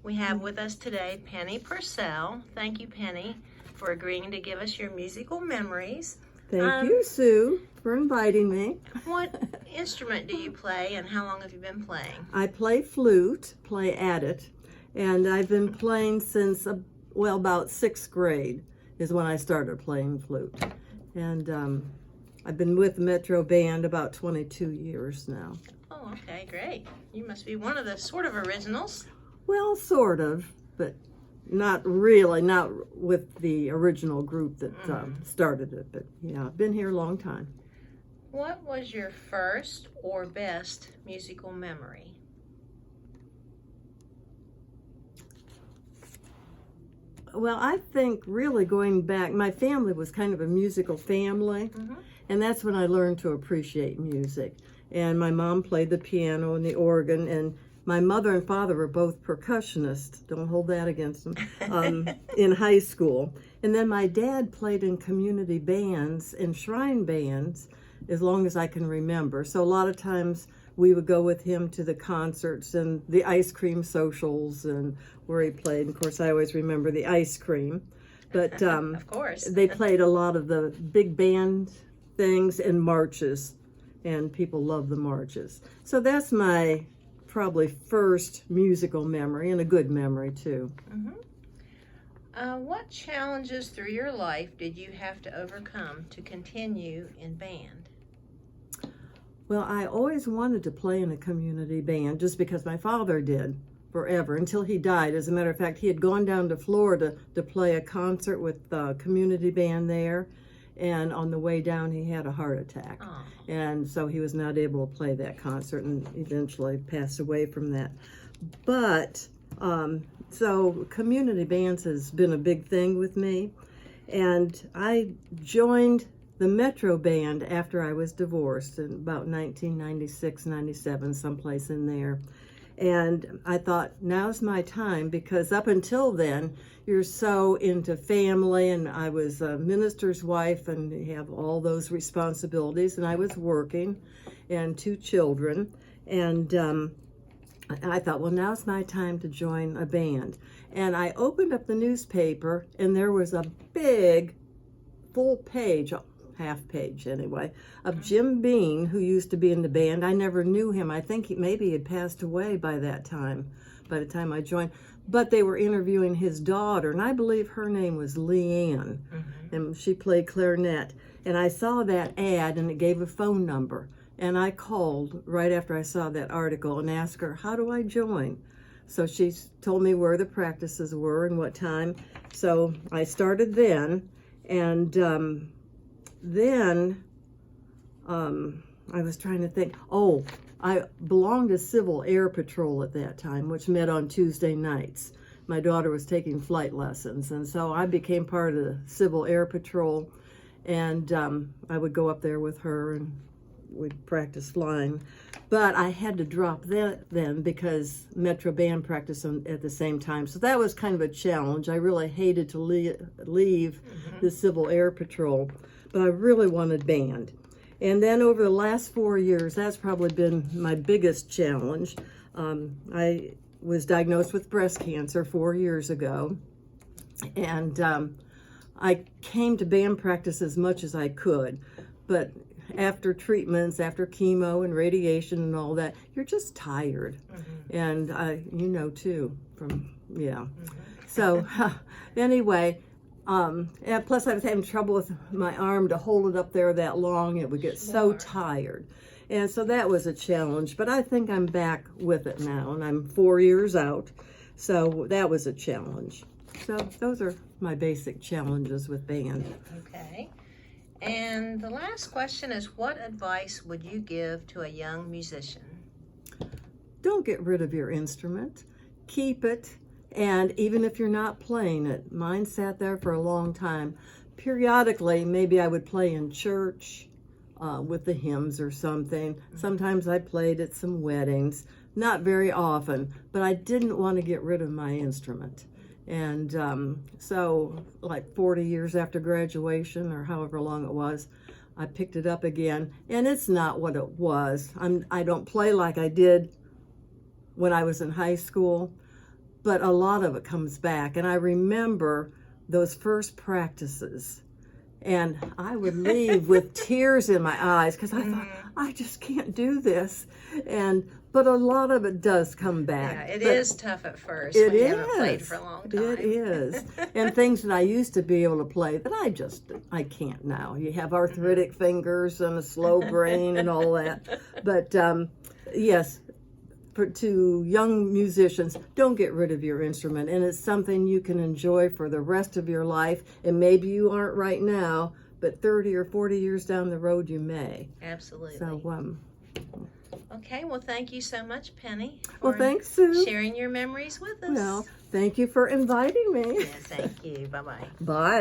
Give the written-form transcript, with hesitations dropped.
We have with us today Penny Percell. Thank you, Penny, for agreeing to give us your musical memories. Thank you, Sue, for inviting me. What instrument do you play, and how long have you been playing? I play flute, play at it, and I've been playing since, about 6th grade is when I started playing flute. And I've been with the Metro Band about 22 years now. Oh, okay, great. You must be one of the sort of originals. Well, sort of, but not really, not with the original group that started it. But yeah, I've been here a long time. What was your first or best musical memory? Well, I think really going back, my family was kind of a musical family, and that's when I learned to appreciate music. And my mom played the piano and the organ, and my mother and father were both percussionists, don't hold that against them, in high school. And then my dad played in community bands and shrine bands as long as I can remember. So a lot of times we would go with him to the concerts and the ice cream socials and where he played. Of course, I always remember the ice cream. But Of course. they played a lot of the big band things and marches, and people love the marches. So that's my probably first musical memory, and a good memory too. What challenges through your life did you have to overcome to continue in band? Well, I always wanted to play in a community band just because my father did forever until he died. As a matter of fact, he had gone down to Florida to play a concert with the community band there, and on the way down he had a heart attack. Oh. And so he was not able to play that concert and eventually passed away from that. But so community bands has been a big thing with me, and I joined the Metro Band after I was divorced in about 1996, 97, someplace in there. And I thought, now's my time, because up until then, you're so into family, and I was a minister's wife, and you have all those responsibilities, and I was working, and 2 children, and I thought, well, now's my time to join a band. And I opened up the newspaper, and there was a big, full page, half page anyway, of Jim Bean, who used to be in the band. I never knew him. I think maybe he had passed away by that time, by the time I joined. But they were interviewing his daughter, and I believe her name was Leanne, and she played clarinet. And I saw that ad, and it gave a phone number. And I called right after I saw that article and asked her, how do I join? So she told me where the practices were and what time. So I started then, and then I was trying to think, I belonged to Civil Air Patrol at that time, which met on Tuesday nights. My daughter was taking flight lessons, and so I became part of the Civil Air Patrol, and I would go up there with her, and we'd practice flying. But I had to drop that then because Metro Band practiced at the same time. So that was kind of a challenge. I really hated to leave the Civil Air Patrol, but I really wanted band. And then over the last 4 years, that's probably been my biggest challenge. I was diagnosed with breast cancer 4 years ago, and I came to band practice as much as I could, but after treatments, after chemo and radiation and all that, you're just tired. And you know too, So anyway, and plus I was having trouble with my arm to hold it up there that long. It would get so tired. And so that was a challenge, but I think I'm back with it now, and I'm 4 years out. So that was a challenge. So those are my basic challenges with band. Okay. And the last question is, what advice would you give to a young musician? Don't get rid of your instrument. Keep it. And even if you're not playing it, mine sat there for a long time. Periodically, maybe I would play in church with the hymns or something. Sometimes I played at some weddings. Not very often, but I didn't want to get rid of my instrument. And so like 40 years after graduation, or however long it was, I picked it up again, and it's not what it was. I don't play like I did when I was in high school, but a lot of it comes back. And I remember those first practices, and I would leave with tears in my eyes because I thought, I just can't do this. But a lot of it does come back. Yeah, it is tough at first when you haven't played for a long time. It is. And things that I used to be able to play that I can't now. You have arthritic fingers and a slow brain and all that. But yes, to young musicians, don't get rid of your instrument. And it's something you can enjoy for the rest of your life. And maybe you aren't right now, but 30 or 40 years down the road, you may. Absolutely. So, okay, well, thank you so much, Penny. Well, thanks, Sue. Sharing your memories with us. Well, thank you for inviting me. Yes, thank you. Bye-bye. Bye.